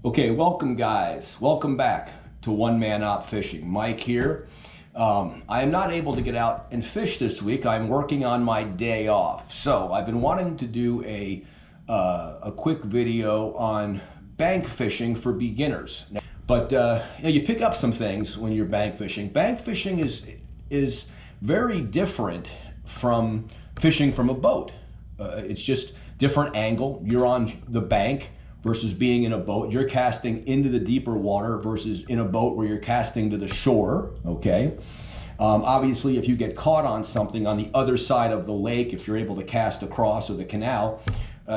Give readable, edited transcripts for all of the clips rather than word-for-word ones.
Okay, welcome guys. Welcome back to One Man Op Fishing. Mike here. I am not able to get out and fish this week. I'm working on my day off. So I've been wanting to do a quick video on bank fishing for beginners. But you pick up some things when you're bank fishing. Bank fishing is very different from fishing from a boat. It's just different angle. You're on the bank versus being in a boat. You're casting into the deeper water versus in a boat where you're casting to the shore, okay? Obviously, if you get caught on something on the other side of the lake, if you're able to cast across or the canal,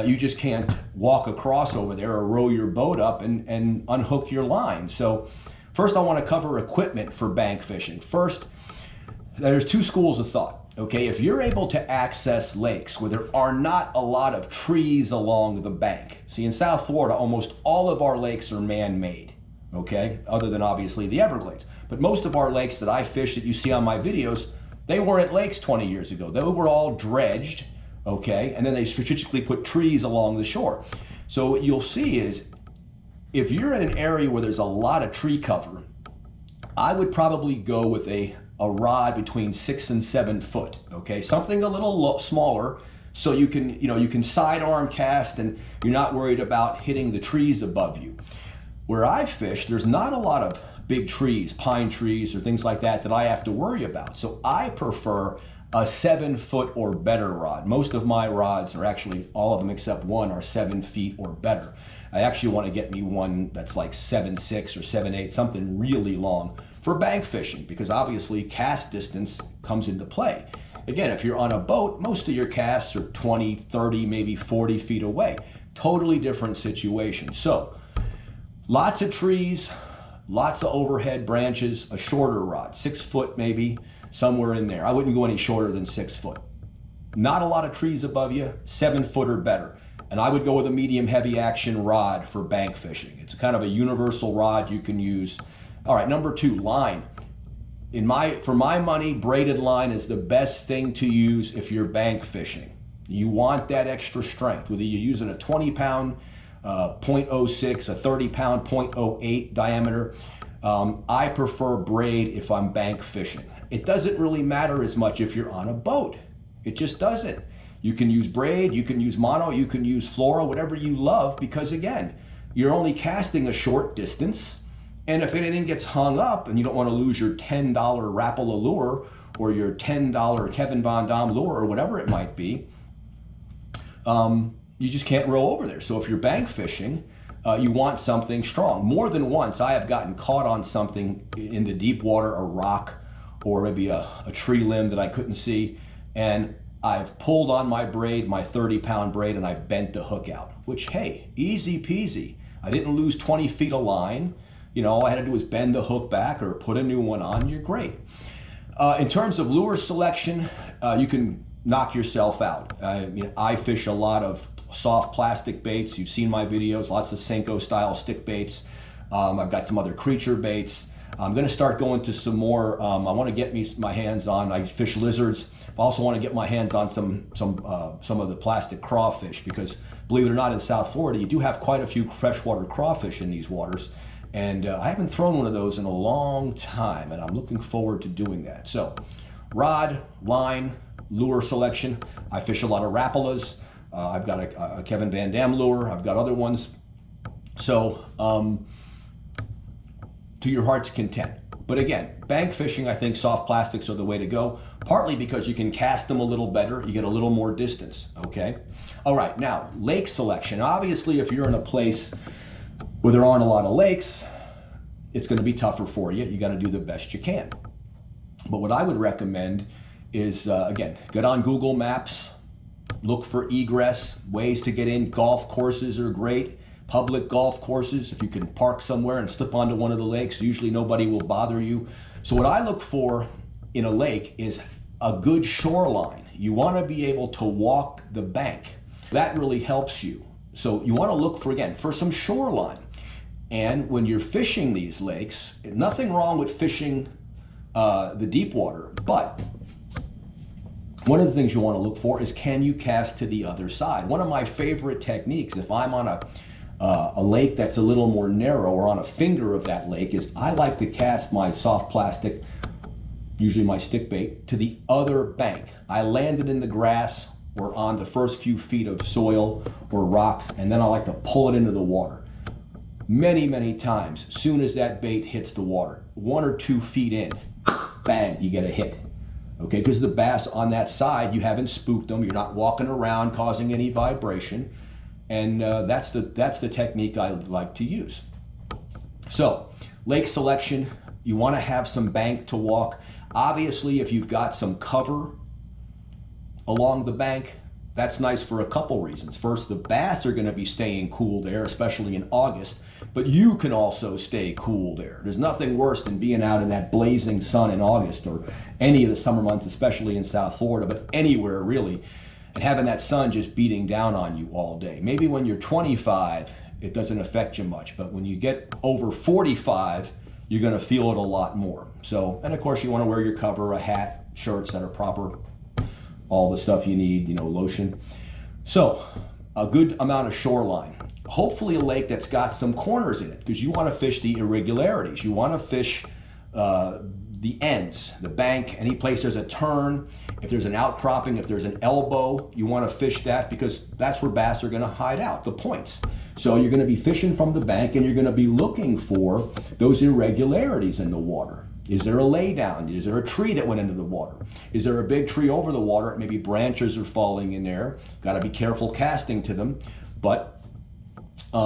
you just can't walk across over there or row your boat up and unhook your line. So first I want to cover equipment for bank fishing. First, there's two schools of thought. Okay, if you're able to access lakes where there are not a lot of trees along the bank. See, in South Florida, almost all of our lakes are man-made, okay, other than obviously the Everglades. But most of our lakes that I fish that you see on my videos, they weren't lakes 20 years ago. They were all dredged, okay, and then they strategically put trees along the shore. So what you'll see is, if you're in an area where there's a lot of tree cover, I would probably go with a rod between 6 and 7 foot, okay? Something a little smaller so you can sidearm cast and you're not worried about hitting the trees above you. Where I fish, there's not a lot of big trees, pine trees or things like that I have to worry about. So I prefer a 7 foot or better rod. Most of my rods are actually, all of them except one, are 7 feet or better. I actually want to get me one that's like 7.6 or 7.8, something really long for bank fishing, because obviously cast distance comes into play. Again, if you're on a boat, most of your casts are 20, 30, maybe 40 feet away. Totally different situation. So lots of trees, lots of overhead branches, a shorter rod, 6 foot maybe, somewhere in there. I wouldn't go any shorter than 6 foot. Not a lot of trees above you, 7 foot or better. And I would go with a medium heavy action rod for bank fishing. It's kind of a universal rod you can use. All right, number 2, line. For my money, braided line is the best thing to use if you're bank fishing. You want that extra strength, whether you're using a 20-pound 0.06, a 30-pound 0.08 diameter. I prefer braid if I'm bank fishing. It doesn't really matter as much if you're on a boat. It just doesn't. You can use braid, you can use mono, you can use fluoro, whatever you love, because again, you're only casting a short distance. And if anything gets hung up and you don't want to lose your $10 Rapala lure or your $10 Kevin Von Dam lure or whatever it might be, you just can't row over there. So if you're bank fishing, you want something strong. More than once, I have gotten caught on something in the deep water, a rock or maybe a tree limb that I couldn't see, and I've pulled on my braid, my 30-pound braid, and I've bent the hook out, which, hey, easy peasy. I didn't lose 20 feet of line. You know, all I had to do was bend the hook back or put a new one on. You're great. In terms of lure selection, you can knock yourself out. I fish a lot of soft plastic baits. You've seen my videos, lots of Senko style stick baits. I've got some other creature baits. I'm going to start going to some more. I want to get my hands on. I fish lizards. I also want to get my hands on some of the plastic crawfish, because believe it or not, in South Florida, you do have quite a few freshwater crawfish in these waters. And I haven't thrown one of those in a long time, and I'm looking forward to doing that. So rod, line, lure selection. I fish a lot of Rapalas. I've got a Kevin Van Dam lure. I've got other ones. So to your heart's content. But again, bank fishing, I think soft plastics are the way to go, partly because you can cast them a little better. You get a little more distance, okay? All right, now, lake selection. Obviously, if you're in a place where there aren't a lot of lakes, it's going to be tougher for you. You got to do the best you can. But what I would recommend is, again, get on Google Maps, look for egress, ways to get in. Golf courses are great. Public golf courses, if you can park somewhere and slip onto one of the lakes, usually nobody will bother you. So what I look for in a lake is a good shoreline. You want to be able to walk the bank. That really helps you. So you want to look for, again, for some shoreline. And when you're fishing these lakes, nothing wrong with fishing the deep water, but one of the things you want to look for is, can you cast to the other side? One of my favorite techniques, if I'm on A lake that's a little more narrow, or on a finger of that lake, is I like to cast my soft plastic, usually my stick bait, to the other bank. I land it in the grass or on the first few feet of soil or rocks, and then I like to pull it into the water. Many times, as soon as that bait hits the water, 1 or 2 feet in, bang, you get a hit. Okay, because the bass on that side, you haven't spooked them, you're not walking around causing any vibration, and that's the technique I like to use. So, lake selection, you want to have some bank to walk. Obviously, if you've got some cover along the bank, that's nice for a couple reasons. First, the bass are going to be staying cool there, especially in August, but you can also stay cool there. There's nothing worse than being out in that blazing sun in August, or any of the summer months, especially in South Florida, but anywhere really, and having that sun just beating down on you all day. Maybe when you're 25, it doesn't affect you much, but when you get over 45, you're going to feel it a lot more. So, and of course you want to wear your cover, a hat, shirts that are proper, all the stuff you need, lotion. So, a good amount of shoreline. Hopefully a lake that's got some corners in it, because you want to fish the irregularities. You want to fish the ends, the bank, any place there's a turn. If there's an outcropping, if there's an elbow, you want to fish that, because that's where bass are going to hide out, the points. So you're going to be fishing from the bank, and you're going to be looking for those irregularities in the water. Is there a laydown? Is there a tree that went into the water? Is there a big tree over the water? Maybe branches are falling in there. Got to be careful casting to them, but a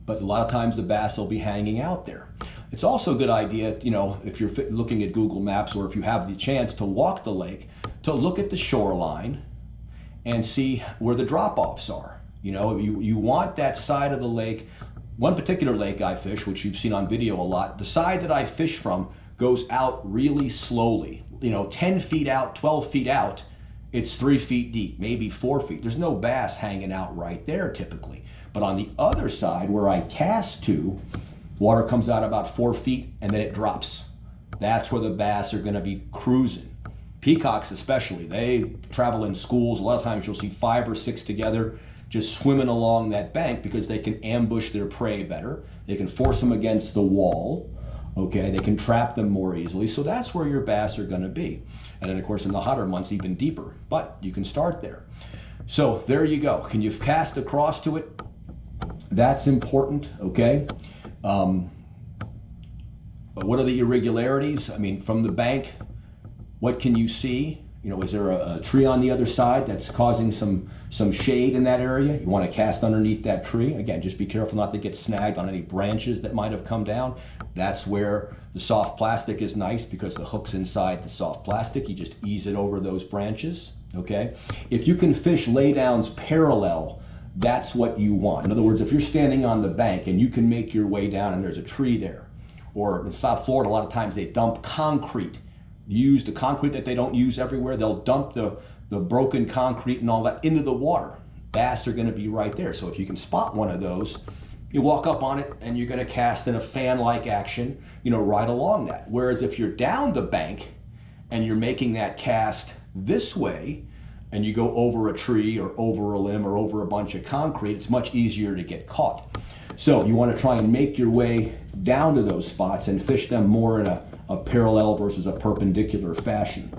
lot of times the bass will be hanging out there. It's also a good idea, if you're looking at Google Maps, or if you have the chance to walk the lake, to look at the shoreline and see where the drop-offs are. You want that side of the lake. One particular lake I fish, which you've seen on video a lot, the side that I fish from goes out really slowly. 10 feet out, 12 feet out, it's 3 feet deep, maybe 4 feet. There's no bass hanging out right there typically. But on the other side, where I cast to, water comes out about 4 feet and then it drops. That's where the bass are going to be cruising. Peacocks especially, they travel in schools. A lot of times you'll see 5 or 6 together just swimming along that bank, because they can ambush their prey better. They can force them against the wall. Okay, they can trap them more easily. So that's where your bass are going to be. And then of course in the hotter months even deeper, but you can start there. So there you go. Can you cast across to it? That's important, okay? What are the irregularities? I mean, from the bank, what can you see? Is there a tree on the other side that's causing some shade in that area? You want to cast underneath that tree. Again, just be careful not to get snagged on any branches that might have come down. That's where the soft plastic is nice, because the hook's inside the soft plastic. You just ease it over those branches, okay? If you can fish laydowns parallel, that's what you want. In other words, if you're standing on the bank and you can make your way down and there's a tree there, or in South Florida, a lot of times they dump concrete. Use the concrete that they don't use everywhere. They'll dump the broken concrete and all that into the water. Bass are going to be right there. So if you can spot one of those, you walk up on it and you're going to cast in a fan-like action, right along that. Whereas if you're down the bank and you're making that cast this way, and you go over a tree or over a limb or over a bunch of concrete, it's much easier to get caught. So you want to try and make your way down to those spots and fish them more in a parallel versus a perpendicular fashion.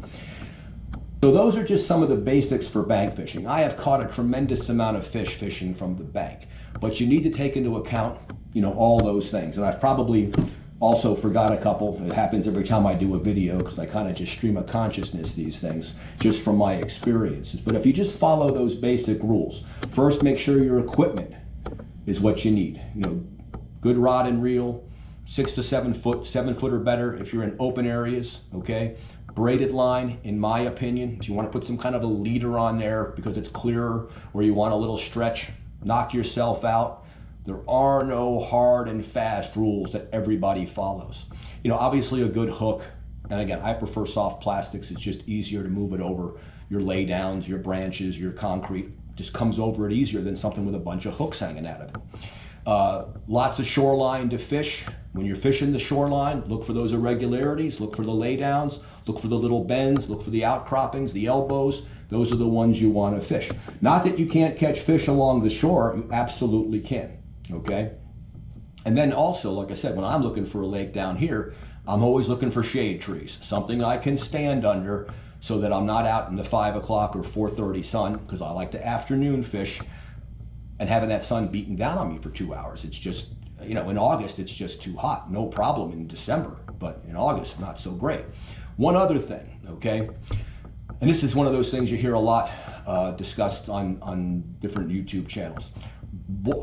So those are just some of the basics for bank fishing. I have caught a tremendous amount of fish fishing from the bank, but you need to take into account, all those things. And I've probably also forgot a couple. It happens every time I do a video, because I kind of just stream of consciousness these things just from my experiences. But if you just follow those basic rules, first make sure your equipment is what you need. Good rod and reel, 6 to 7 foot, 7 foot or better if you're in open areas, okay? Braided line, in my opinion. If you want to put some kind of a leader on there because it's clearer, or you want a little stretch, knock yourself out. There are no hard and fast rules that everybody follows. Obviously a good hook, and again, I prefer soft plastics. It's just easier to move it over your laydowns, your branches, your concrete. Just comes over it easier than something with a bunch of hooks hanging out of it. Lots of shoreline to fish. When you're fishing the shoreline, look for those irregularities, look for the laydowns, look for the little bends, look for the outcroppings, the elbows. Those are the ones you want to fish. Not that you can't catch fish along the shore, you absolutely can. okay? And then also, like I said, when I'm looking for a lake down here, I'm always looking for shade trees, something I can stand under so that I'm not out in the 5 o'clock or 4:30 sun, because I like to afternoon fish, and having that sun beating down on me for 2 hours. It's just, in August, it's just too hot. No problem in December, but in August, not so great. One other thing, okay? And this is one of those things you hear a lot discussed on different YouTube channels.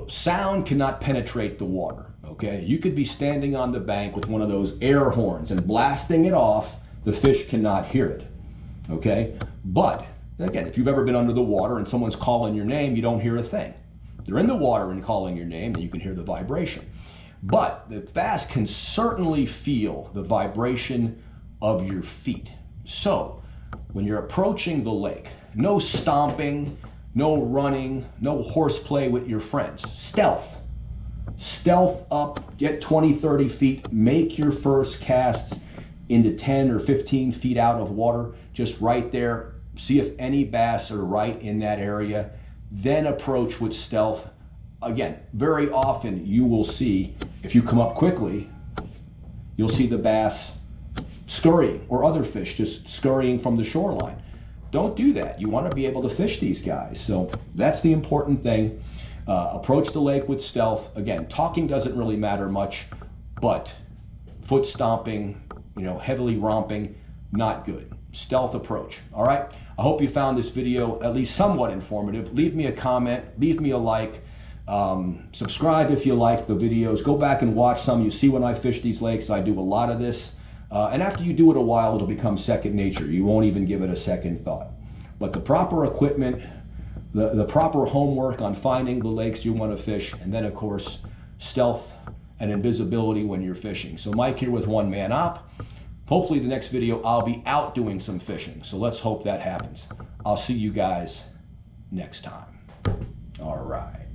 Sound cannot penetrate the water, okay? You could be standing on the bank with one of those air horns and blasting it off. The fish cannot hear it, okay? But, again, if you've ever been under the water and someone's calling your name, you don't hear a thing. They're in the water and calling your name, and you can hear the vibration. But the bass can certainly feel the vibration of your feet. So, when you're approaching the lake, no stomping, no running, no horseplay with your friends. Stealth. Stealth up, get 20, 30 feet, make your first casts into 10 or 15 feet out of water, just right there. See if any bass are right in that area. Then approach with stealth. Again, very often you will see, if you come up quickly, you'll see the bass scurrying, or other fish just scurrying from the shoreline. Don't do that. You want to be able to fish these guys. So that's the important thing. Approach the lake with stealth. Again, talking doesn't really matter much, but foot stomping, heavily romping, not good. Stealth approach. All right. I hope you found this video at least somewhat informative. Leave me a comment, leave me a like, subscribe if you like the videos. Go back and watch some. You see when I fish these lakes, I do a lot of this. And after you do it a while, it'll become second nature. You won't even give it a second thought. But the proper equipment, the proper homework on finding the lakes you want to fish, and then of course, stealth and invisibility when you're fishing. So Mike here with One Man Op. Hopefully the next video I'll be out doing some fishing. So let's hope that happens. I'll see you guys next time. All right.